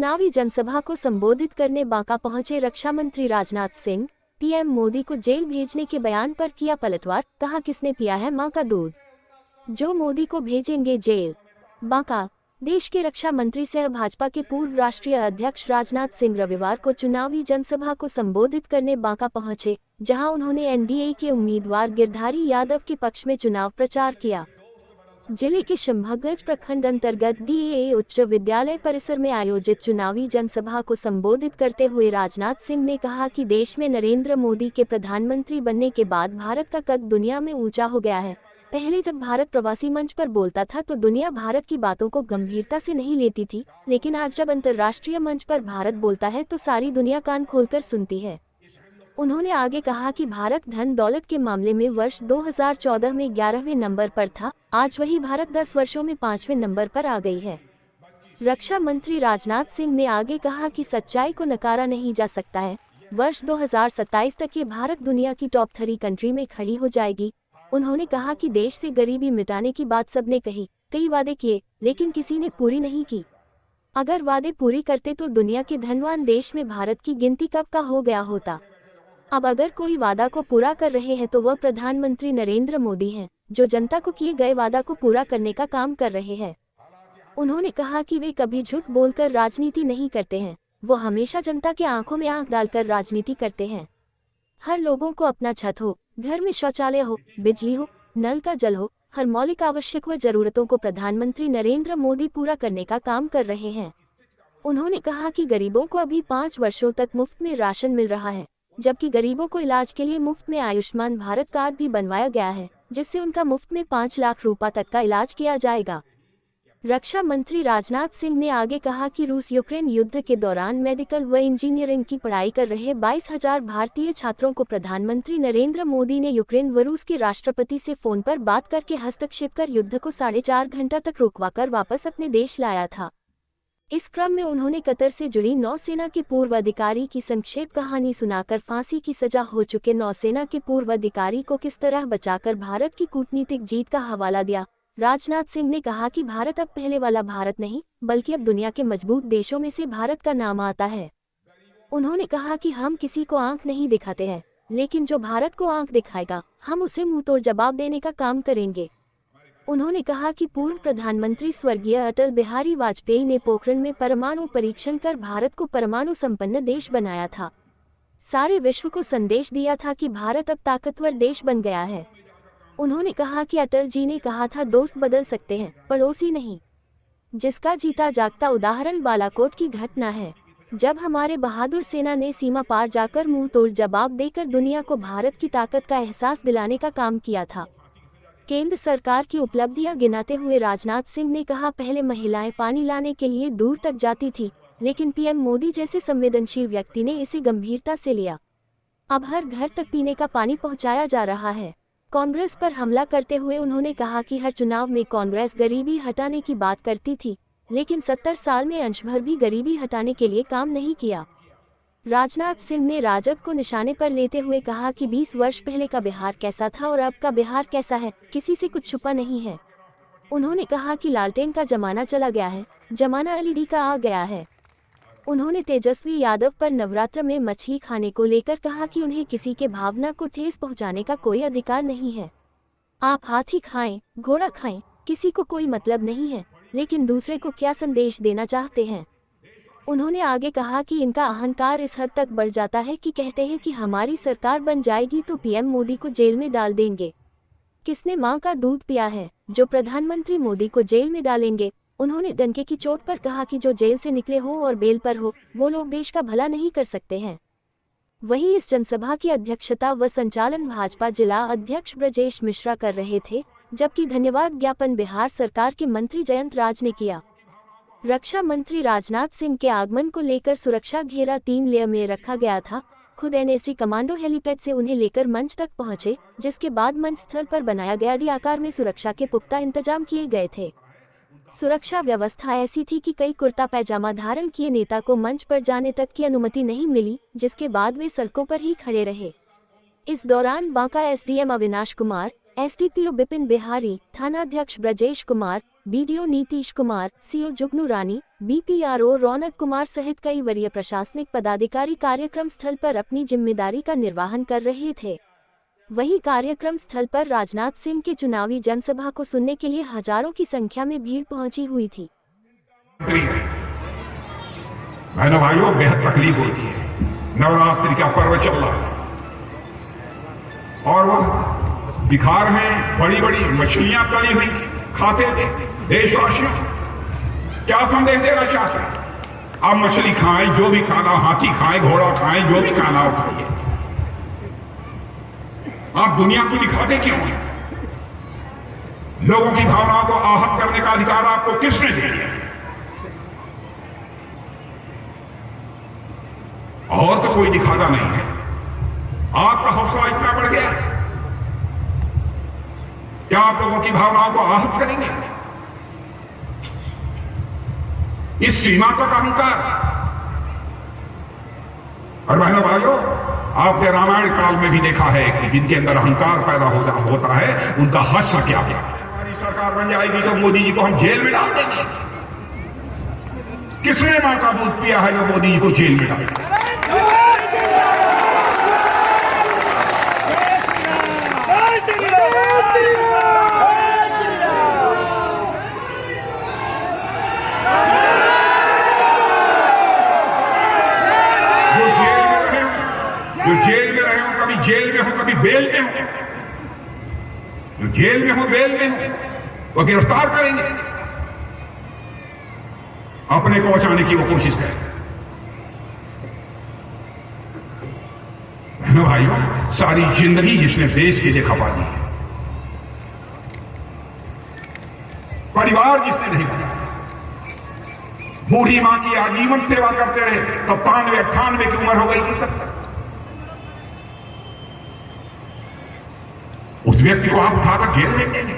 चुनावी जनसभा को संबोधित करने बांका पहुंचे रक्षा मंत्री राजनाथ सिंह। पीएम मोदी को जेल भेजने के बयान पर किया पलटवार, कहा किसने पिया है मां का दूध, जो मोदी को भेजेंगे जेल। बांका। देश के रक्षा मंत्री सह भाजपा के पूर्व राष्ट्रीय अध्यक्ष राजनाथ सिंह रविवार को चुनावी जनसभा को संबोधित करने बांका पहुंचे, जहां उन्होंने एनडीए के उम्मीदवार गिरधारी यादव के पक्ष में चुनाव प्रचार किया। जिले के शंभरगढ़ प्रखंड अंतर्गत डीएए उच्च विद्यालय परिसर में आयोजित चुनावी जनसभा को संबोधित करते हुए राजनाथ सिंह ने कहा कि देश में नरेंद्र मोदी के प्रधानमंत्री बनने के बाद भारत का कद दुनिया में ऊंचा हो गया है। पहले जब भारत प्रवासी मंच पर बोलता था तो दुनिया भारत की बातों को गंभीरता से नहीं लेती थी, लेकिन आज जब अंतर्राष्ट्रीय मंच पर भारत बोलता है तो सारी दुनिया कान खोलकर सुनती है। उन्होंने आगे कहा कि भारत धन दौलत के मामले में वर्ष 2014 में 11वें नंबर पर था, आज वही भारत 10 वर्षों में 5वें नंबर पर आ गई है। रक्षा मंत्री राजनाथ सिंह ने आगे कहा कि सच्चाई को नकारा नहीं जा सकता है। वर्ष 2027 तक ये भारत दुनिया की टॉप 3 कंट्री में खड़ी हो जाएगी। उन्होंने कहा कि देश से गरीबी मिटाने की बात सबने कही, कई वादे किए, लेकिन किसी ने पूरी नहीं की। अगर वादे पूरी करते तो दुनिया के धनवान देश में भारत की गिनती कब का हो गया होता। अब अगर कोई वादा को पूरा कर रहे हैं तो वह प्रधानमंत्री नरेंद्र मोदी हैं, जो जनता को किए गए वादा को पूरा करने का काम कर रहे हैं। उन्होंने कहा कि वे कभी झूठ बोलकर राजनीति नहीं करते हैं, वो हमेशा जनता के आंखों में आंख डालकर राजनीति करते हैं। हर लोगों को अपना छत हो, घर में शौचालय हो, बिजली हो, नल का जल हो, हर मौलिक आवश्यक व जरूरतों को प्रधानमंत्री नरेंद्र मोदी पूरा करने का काम कर रहे हैं। उन्होंने कहा कि गरीबों को अभी 5 वर्षों तक मुफ्त में राशन मिल रहा है, जबकि गरीबों को इलाज के लिए मुफ्त में आयुष्मान भारत कार्ड भी बनवाया गया है, जिससे उनका मुफ्त में 5 लाख रुपए तक का इलाज किया जाएगा। रक्षा मंत्री राजनाथ सिंह ने आगे कहा कि रूस यूक्रेन युद्ध के दौरान मेडिकल व इंजीनियरिंग की पढ़ाई कर रहे 22,000 भारतीय छात्रों को प्रधानमंत्री नरेंद्र मोदी ने यूक्रेन व रूस के राष्ट्रपति से फोन पर बात करके हस्तक्षेप कर युद्ध को 4.5 घंटा तक रुकवाकर वापस अपने देश लाया था। इस क्रम में उन्होंने कतर से जुड़ी नौसेना के पूर्व अधिकारी की संक्षेप कहानी सुनाकर फांसी की सजा हो चुके नौसेना के पूर्व अधिकारी को किस तरह बचाकर भारत की कूटनीतिक जीत का हवाला दिया। राजनाथ सिंह ने कहा कि भारत अब पहले वाला भारत नहीं, बल्कि अब दुनिया के मजबूत देशों में से भारत का नाम आता है। उन्होंने कहा कि हम किसी को आंख नहीं दिखाते हैं, लेकिन जो भारत को आंख दिखाएगा हम उसे मुंहतोड़ जवाब देने का काम करेंगे। उन्होंने कहा कि पूर्व प्रधानमंत्री स्वर्गीय अटल बिहारी वाजपेयी ने पोखरण में परमाणु परीक्षण कर भारत को परमाणु संपन्न देश बनाया था। सारे विश्व को संदेश दिया था कि भारत अब ताकतवर देश बन गया है। उन्होंने कहा कि अटल जी ने कहा था दोस्त बदल सकते हैं, पड़ोसी नहीं। जिसका जीता जागता उदाहरण बालाकोट की घटना है, जब हमारे बहादुर सेना ने सीमा पार जाकर मुंह तोड़ जवाब देकर दुनिया को भारत की ताकत का एहसास दिलाने का काम किया था। केंद्र सरकार की उपलब्धियां गिनाते हुए राजनाथ सिंह ने कहा, पहले महिलाएं पानी लाने के लिए दूर तक जाती थी, लेकिन पीएम मोदी जैसे संवेदनशील व्यक्ति ने इसे गंभीरता से लिया। अब हर घर तक पीने का पानी पहुंचाया जा रहा है। कांग्रेस पर हमला करते हुए उन्होंने कहा कि हर चुनाव में कांग्रेस गरीबी हटाने की बात करती थी, लेकिन 70 साल में अंश भर भी गरीबी हटाने के लिए काम नहीं किया। राजनाथ सिंह ने राजग को निशाने पर लेते हुए कहा कि 20 वर्ष पहले का बिहार कैसा था और अब का बिहार कैसा है, किसी से कुछ छुपा नहीं है। उन्होंने कहा कि लालटेन का जमाना चला गया है, जमाना एलईडी का आ गया है। उन्होंने तेजस्वी यादव पर नवरात्र में मछली खाने को लेकर कहा कि उन्हें किसी के भावना को ठेस पहुंचाने का कोई अधिकार नहीं है। आप हाथी खाएं, घोड़ा खाएं, किसी को कोई मतलब नहीं है, लेकिन दूसरे को क्या संदेश देना चाहते हैं। उन्होंने आगे कहा कि इनका अहंकार इस हद तक बढ़ जाता है कि कहते हैं कि हमारी सरकार बन जाएगी तो पीएम मोदी को जेल में डाल देंगे। किसने मां का दूध पिया है, जो प्रधानमंत्री मोदी को जेल में डालेंगे। उन्होंने डंके की चोट पर कहा कि जो जेल से निकले हो और बेल पर हो, वो लोग देश का भला नहीं कर सकते हैं। वहीं इस जनसभा की अध्यक्षता व संचालन भाजपा जिला अध्यक्ष ब्रजेश मिश्रा कर रहे थे, जबकि धन्यवाद ज्ञापन बिहार सरकार के मंत्री जयंत राज ने किया। रक्षा मंत्री राजनाथ सिंह के आगमन को लेकर सुरक्षा घेरा 3 लेयर में रखा गया था। खुद एनएसजी कमांडो हेलीपैड से उन्हें लेकर मंच तक पहुंचे, जिसके बाद मंच स्थल पर बनाया गया डी आकार में सुरक्षा के पुख्ता इंतजाम किए गए थे। सुरक्षा व्यवस्था ऐसी थी कि कई कुर्ता पैजामा धारण किए नेता को मंच पर जाने तक की अनुमति नहीं मिली, जिसके बाद वे सड़कों पर ही खड़े रहे। इस दौरान बांका एसडीएम अविनाश कुमार, एसडीपीओ बिपिन बिहारी, थानाध्यक्ष ब्रजेश कुमार, बीडीओ नीतीश कुमार, सीओ जुगनू रानी, बीपीआरओ रौनक कुमार सहित कई वरीय प्रशासनिक पदाधिकारी कार्यक्रम स्थल पर अपनी जिम्मेदारी का निर्वहन कर रहे थे। वहीं कार्यक्रम स्थल पर राजनाथ सिंह की चुनावी जनसभा को सुनने के लिए हजारों की संख्या में भीड़ पहुंची हुई थी। बहनों भाइयों, बेहद तकलीफ होती है। नवरात्रि का पर्व चल रहा है और वह दिखा रहे हैं बड़ी बड़ी मछलियां तली हुई खाते थे। देशवासियों क्या संदेश देना चाहते हैं? आप मछली खाएं, जो भी खाना, हाथी खाएं, घोड़ा खाएं, जो भी खाना हो खाइए। आप दुनिया को दिखाते क्यों हैं? लोगों की भावनाओं को आहत करने का अधिकार आपको किसने दे दिया? और तो कोई दिखाता नहीं है। आपका हौसला इतना बढ़ गया, क्या आप लोगों की भावनाओं को आहत करेंगे? इस सीमा तक अहंकार। और बहनों भाइयों, आपने रामायण काल में भी देखा है कि जिनके अंदर अहंकार पैदा होता है उनका हश्र क्या है। हमारी सरकार बन जाएगी तो मोदी जी को हम जेल में डाल देंगे। किसने मां का दूध पिया है जो मोदी जी को जेल में डालेगा? जो जेल में रहे हो, कभी जेल में हो, कभी बेल में हो, जो जेल में हो, बेल में हो, वो गिरफ्तार करेंगे। अपने को बचाने की वो कोशिश करें। बहनों भाइयों, सारी जिंदगी जिसने देश के लिए खपा दी है, परिवार जिसने नहीं बनाया, बूढ़ी मां की आजीवन सेवा करते रहे, तब 93-98 की उम्र हो गई थी तब तक। उस व्यक्ति को आप उठाकर जेल में देंगे।